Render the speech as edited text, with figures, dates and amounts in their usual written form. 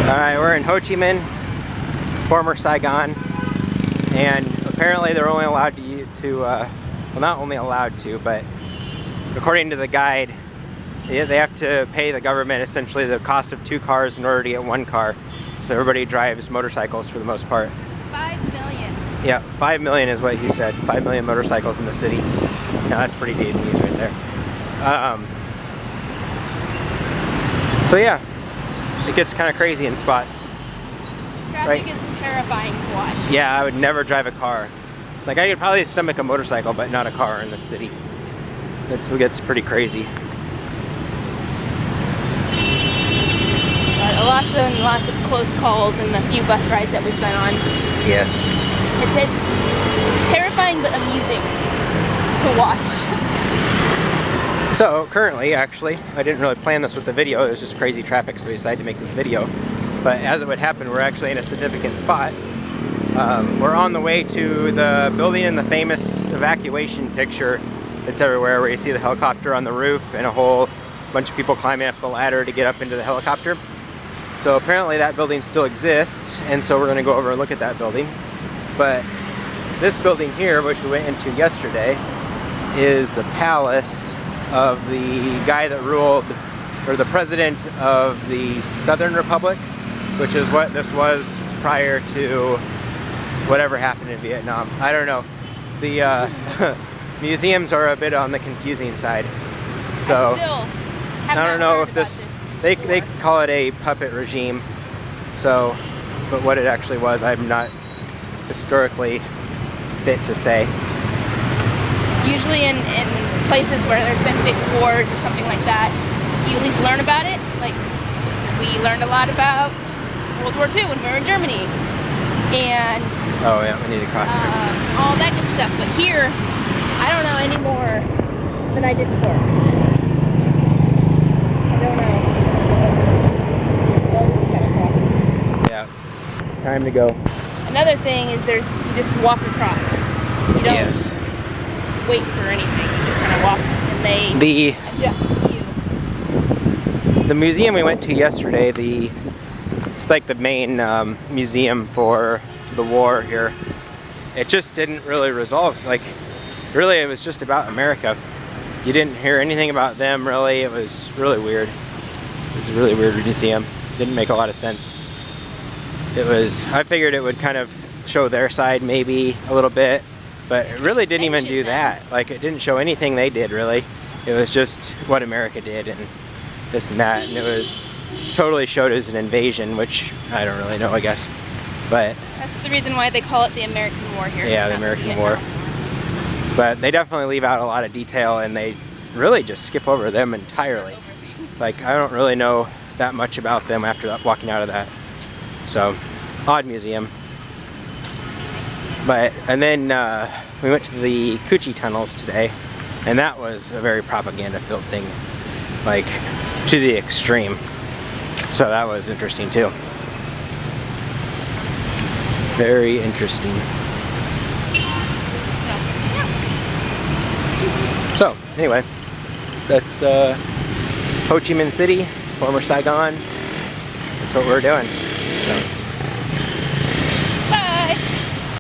Alright, we're in Ho Chi Minh, former Saigon, and apparently they're only allowed to well, not only allowed to, but according to the guide, they have to pay the government essentially the cost of 2 cars in order to get 1 car. So everybody drives motorcycles for the most part. 5 million. Yeah, 5 million is what he said. 5 million motorcycles in the city. Now that's pretty Vietnamese right there. So yeah, it gets kind of crazy in spots. Traffic is terrifying to watch. Yeah, I would never drive a car. Like, I could probably stomach a motorcycle, but not a car in the city. It gets pretty crazy. Lots and lots of close calls in the few bus rides that we've been on. Yes. It's terrifying but amusing to watch. So currently, actually, I didn't really plan this with the video. It was just crazy traffic, so we decided to make this video. But as it would happen, we're actually in a significant spot. We're on the way to the building in the famous evacuation picture that's everywhere, where you see the helicopter on the roof and a whole bunch of people climbing up the ladder to get up into the helicopter. So apparently that building still exists, and so we're going to go over and look at that building. But this building here, which we went into yesterday, is the palace of the guy that ruled, or the president of the Southern Republic, which is what this was prior to whatever happened in Vietnam. I don't know. The museums are a bit on the confusing side. So I don't know if this, they call it a puppet regime. So, but what it actually was, I'm not historically fit to say. Usually in places where there's been big wars or something like that, you at least learn about it. Like, we learned a lot about World War II when we were in Germany. And oh yeah, we need to cross here. All that good stuff. But here, I don't know any more than I did before. I don't know. Yeah, it's time to go. Another thing is you just walk across. You don't wait for anything. You just kind of walk and they adjust to you. The museum we went to yesterday, it's like the main museum for the war here. It just didn't really resolve. Like, really, it was just about America. You didn't hear anything about them, really. It was really weird. It was a really weird museum. Didn't make a lot of sense. I figured it would kind of show their side maybe a little bit, but it really didn't even do that. Like, it didn't show anything they did, really. It was just what America did and this and that, and it was totally showed as an invasion, which I don't really know, I guess. But that's the reason why they call it the American War here. Yeah, the American War. But they definitely leave out a lot of detail, and they really just skip over them entirely. Like, I don't really know that much about them after walking out of that. So, odd museum. And then we went to the Ho Chi tunnels today, and that was a very propaganda-filled thing, like to the extreme. So that was interesting too. Very interesting. So anyway, that's Ho Chi Minh City, former Saigon. That's what we're doing. So.